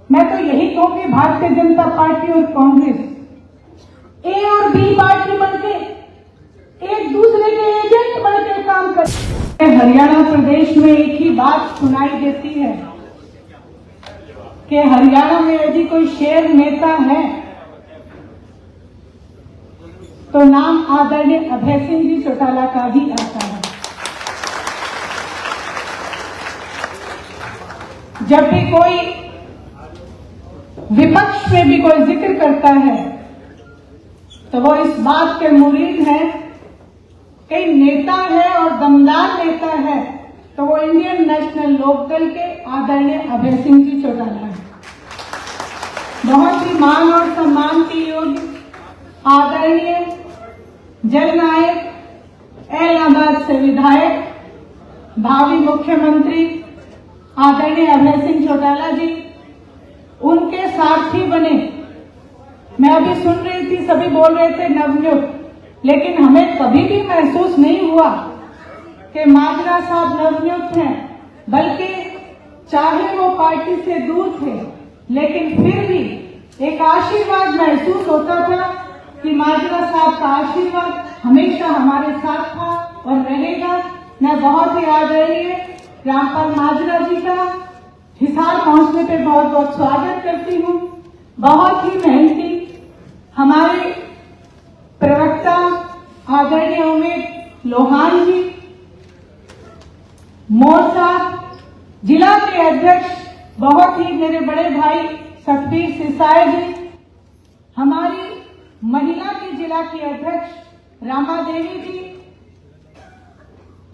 मैं तो यही कहूंगी भारतीय जनता पार्टी और कांग्रेस ए और बी पार्टी बनके एक दूसरे के एजेंट बनकर काम कर। हरियाणा प्रदेश में एक ही बात सुनाई देती है कि हरियाणा में यदि कोई शेर नेता है तो नाम आदरणीय अभय सिंह जी चौटाला का ही आता है। जब भी कोई विपक्ष में भी कोई जिक्र करता है तो वो इस बात के मुरीद है कि नेता है और दमदार नेता है तो वो इंडियन नेशनल लोकदल के आदरणीय अभय सिंह जी चौटाला है। बहुत ही मान और सम्मान के योग्य आदरणीय जननायक इलाहाबाद से विधायक भावी मुख्यमंत्री आदरणीय अभय सिंह चौटाला जी उनके सारथी बने। मैं अभी सुन रही थी, सभी बोल रहे थे नवनियुक्त, लेकिन हमें कभी भी महसूस नहीं हुआ कि माजरा साहब नवनियुक्त हैं, बल्कि चाहे वो पार्टी से दूर थे लेकिन फिर भी एक आशीर्वाद महसूस होता था कि माजरा साहब का आशीर्वाद हमेशा हमारे साथ था और रहेगा। मैं बहुत ही आदरणीय रामपाल माजरा जी का हिसार पहुंचने पे बहुत बहुत स्वागत करती हूँ। बहुत ही मेहनती हमारे प्रवक्ता आदरणीय उमेद लोहान जी, मोर्चा जिला के अध्यक्ष बहुत ही मेरे बड़े भाई सतबीर सिसाई जी, हमारी महिला के जिला की अध्यक्ष रामा देवी जी,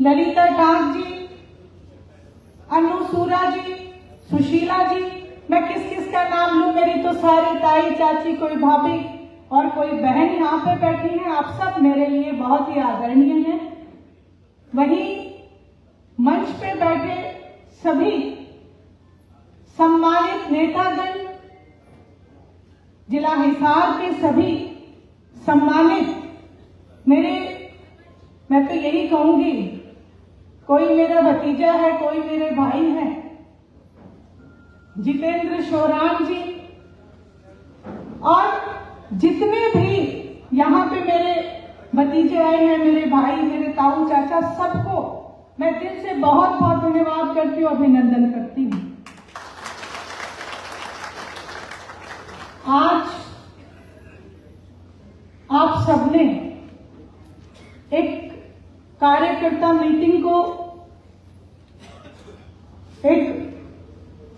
ललिता टांग जी, अनु सूरा जी, सुशीला जी, मैं किस किस का नाम लूं, मेरी तो सारी ताई चाची, कोई भाभी और कोई बहन यहाँ पे बैठी हैं। आप सब मेरे लिए बहुत ही आदरणीय हैं। वहीं मंच पे बैठे सभी सम्मानित नेतागण, जिला हिसार के सभी सम्मानित मैं तो यही कहूंगी, कोई मेरा भतीजा है, कोई मेरे भाई है, जितेंद्र शोरान जी, और जितने भी यहाँ पे मेरे भतीजे आए हैं, मेरे भाई, मेरे ताऊ चाचा, सबको मैं दिल से बहुत बहुत धन्यवाद करती हूँ, अभिनंदन करती हूँ। आज आप सबने एक कार्यकर्ता मीटिंग को एक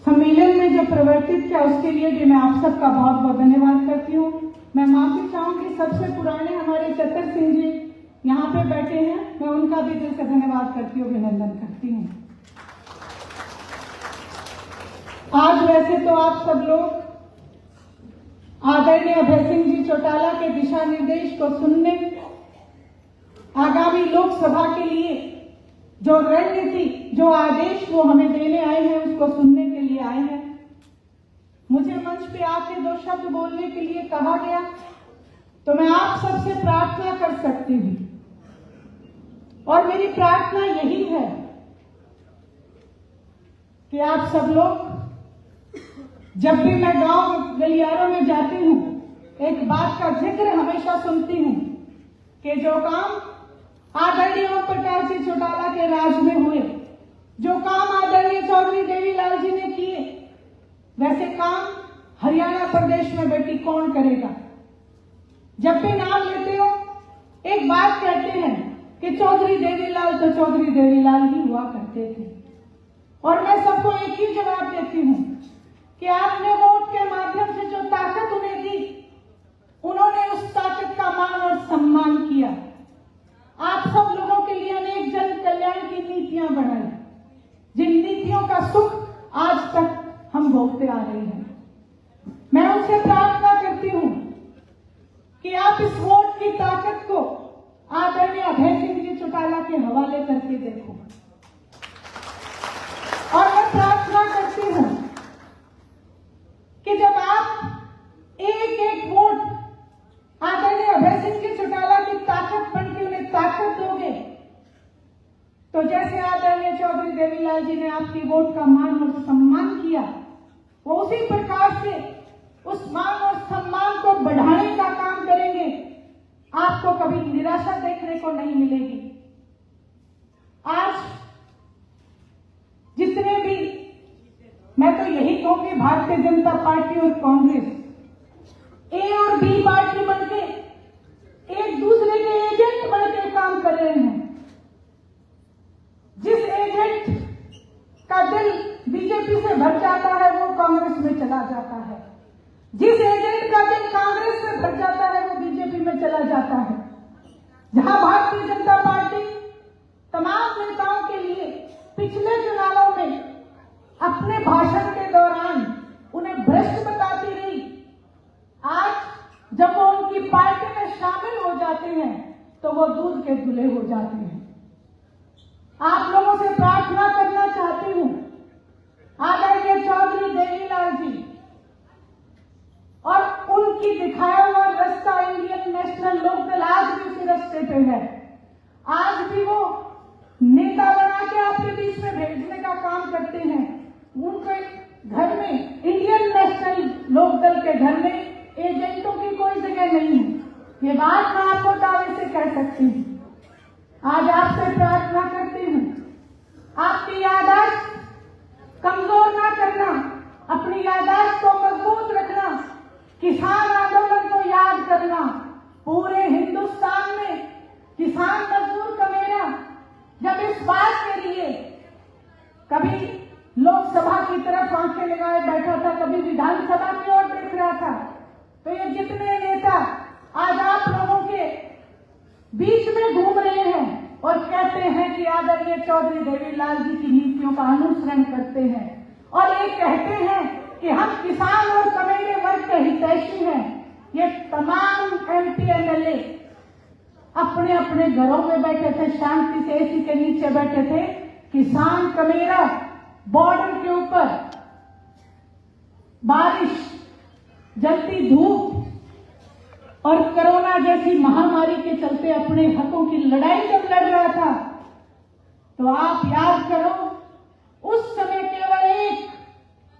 सम्मेलन में जो परिवर्तित किया, उसके लिए भी मैं आप सबका बहुत बहुत धन्यवाद करती हूँ। मैं माफी चाहूंगी, सबसे पुराने हमारे चतर सिंह जी यहाँ पे बैठे हैं, मैं उनका भी दिल से धन्यवाद करती हूँ, अभिनंदन करती हूँ। आज वैसे तो आप सब लोग आदरणीय अभय सिंह जी चौटाला के दिशा निर्देश को सुनने, आगामी लोकसभा के लिए जो रणनीति, जो आदेश वो हमें देने आए हैं, उसको सुनने के लिए आए हैं। मुझे मंच पे आके दो शब्द बोलने के लिए कहा गया तो मैं आप सबसे प्रार्थना कर सकती हूँ, और मेरी प्रार्थना यही है कि आप सब लोग, जब भी मैं गांव गलियारों में जाती हूँ, एक बात का जिक्र हमेशा सुनती हूँ कि जो काम आदरणीय ओम प्रकाश जी चौटाला के राज में हुए, जो काम आदरणीय चौधरी देवीलाल जी ने किए, वैसे काम हरियाणा प्रदेश में बेटी कौन करेगा। जब भी नाम लेते हो एक बात कहते हैं कि चौधरी देवीलाल तो चौधरी देवीलाल ही हुआ करते थे, और मैं सबको एक ही जवाब देती हूँ कि आपने वोट के माध्यम से जो ताकत उन्हें दी, उन्होंने उस ताकत का मान और सम्मान किया। आप सब लोगों के लिए अनेक जन कल्याण की नीतियां बनाई, जिन नीतियों का सुख आज तक हम भोगते आ रहे हैं। मैं उनसे प्रार्थना करती हूं कि आप इस वोट की ताकत को आदरणीय अभय सिंह जी चौटाला के हवाले करके देखो, और मैं प्रार्थना करती हूं कि जब आप एक एक वोट आदरणीय अभय सिंह जी चौटाला की ताकत बनकर उन्हें ताकत दोगे, तो जैसे आदरणीय चौधरी देवीलाल जी ने आपकी वोट का मान और सम्मान किया, वो उसी प्रकार कभी निराशा देखने को नहीं मिलेगी। आज जितने भी, मैं तो यही कहूंगी, भारतीय जनता पार्टी और कांग्रेस ए और बी पार्टी बनके एक दूसरे के एजेंट बनके काम कर रहे हैं। जिस एजेंट का दिल बीजेपी से भर जाता है वो कांग्रेस में चला जाता है, जिस एजेंट का दिल कांग्रेस से भर जाता है वो बीजेपी में चला जाता है। जहां भारतीय जनता पार्टी तमाम नेताओं के लिए पिछले चुनावों में अपने भाषण के दौरान उन्हें भ्रष्ट बताती रही, आज जब वो उनकी पार्टी में शामिल हो जाते हैं तो वो दूध के धुले हो जाते हैं। आप लोगों से प्रार्थना करना चाहती हूं, आदरणीय चौधरी देवीलाल जी और उनकी दिखाया हुआ रास्ता इंडियन नेशनल लोकदल आज भी उसी रास्ते पे है। आज भी वो नेता बना के आपके बीच में भेजने का काम करते हैं। उनके घर में, इंडियन नेशनल लोकदल के घर में एजेंटों की कोई जगह नहीं है। ये बात मैं आपको दावे से कह सकती हूँ। आज आपसे प्रार्थना करती हूँ, आपकी याददाश्त कमजोर ना करना, अपनी याददाश्त को मजबूत रखना, किसान आंदोलन को याद करना। पूरे हिंदुस्तान में किसान मजदूर कमेरा जब इस बात के लिए कभी लोकसभा की तरफ आंखें लगाए बैठा था, कभी विधानसभा की ओर देख रहा था, तो ये जितने नेता आज आप लोगों के बीच में घूम रहे हैं और कहते हैं कि आदरणीय चौधरी देवीलाल जी की नीतियों का अनुसरण करते हैं और ये कहते हैं कि हम किसान और कमेरे वर्ग के हितैषी हैं, ये तमाम एमपी एमएलए अपने अपने घरों में बैठे थे, शांति से एसी के नीचे बैठे थे। किसान कमेरा बॉर्डर के ऊपर बारिश, जलती धूप और कोरोना जैसी महामारी के चलते अपने हकों की लड़ाई जब लड़ रहा था, तो आप याद करो, उस समय केवल एक,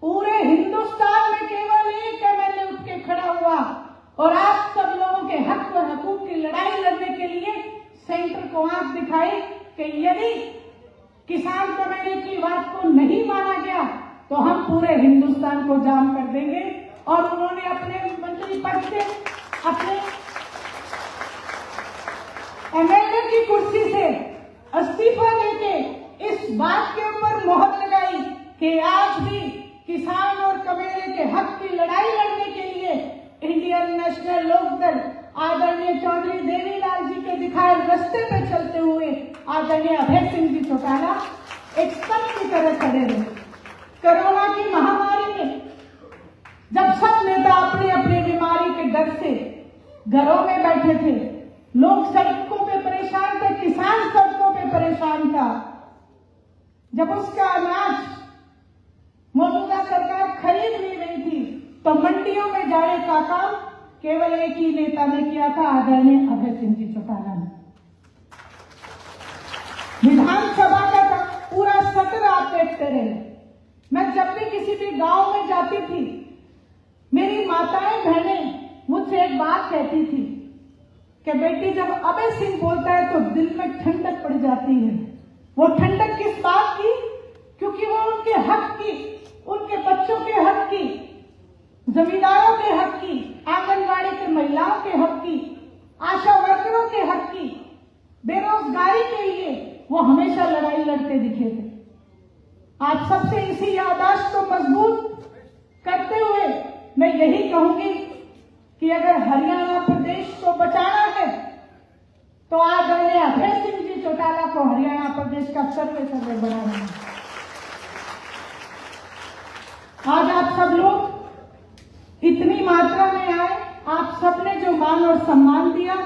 पूरे हिंदुस्तान में केवल एक एमएलए उठ के खड़ा हुआ और आप सब लोगों के हक और हकूक की लड़ाई लड़ने के लिए सेंटर को आंख दिखाई कि यदि किसान कमेरे की बात को नहीं माना गया तो हम पूरे हिंदुस्तान को जाम कर देंगे। और उन्होंने अपने मंत्री पद से, अपने एमएलए की कुर्सी से इस्तीफा देके इस बात के ऊपर मोहर लगाई कि आज भी किसान और कमेरे के हक की लड़ाई लड़ने के लिए इंडियन नेशनल लोकदल आदरणीय चौधरी देवीलाल जी के दिखाए रास्ते पे चलते हुए आदरणीय अभय सिंह जी चौटाला एक स्तंभ की तरह खड़े रहे। कोरोना की महामारी में जब सब नेता अपनी अपनी बीमारी के डर से घरों में बैठे थे, लोग सड़कों पे परेशान थे, किसान सड़कों पे परेशान था, जब उसका अनाज मौजूदा सरकार खरीद नहीं रही थी तो मंडियों में जाने का काम केवल एक ही नेता ने किया था, आदरणीय अभय सिंह जी चौटाला ने। विधानसभा का पूरा सत्र आप देखते रहे। मैं जब भी किसी भी गांव में जाती थी, मेरी माताएं बहनें मुझसे एक बात कहती थी कि बेटी जब अभय सिंह बोलता है तो दिल में ठंडक पड़ जाती है। वो ठंडक किस बात की? क्योंकि वो उनके हक की, उनके बच्चों के हक की, जमींदारों के हक की, आंगनबाड़ी के महिलाओं के हक की, आशा वर्करों के हक की, बेरोजगारी के लिए वो हमेशा लड़ाई लड़ते दिखे थे। आप सबसे इसी याददाश्त को मजबूत करते हुए मैं यही कहूंगी कि अगर हरियाणा प्रदेश को बचाना है तो आदरणीय अभय सिंह जी चौटाला को हरियाणा प्रदेश का सर्वे बनाना है। आज आप सब लोग इतनी मात्रा में आए, आप सबने जो मान और सम्मान दिया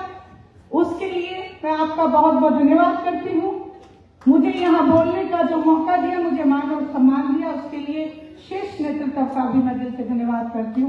उसके लिए मैं आपका बहुत बहुत धन्यवाद करती हूँ। मुझे यहाँ बोलने का जो मौका दिया, मुझे मान और सम्मान दिया, उसके लिए शेष नेतृत्व का भी मैं दिल से धन्यवाद करती हूँ।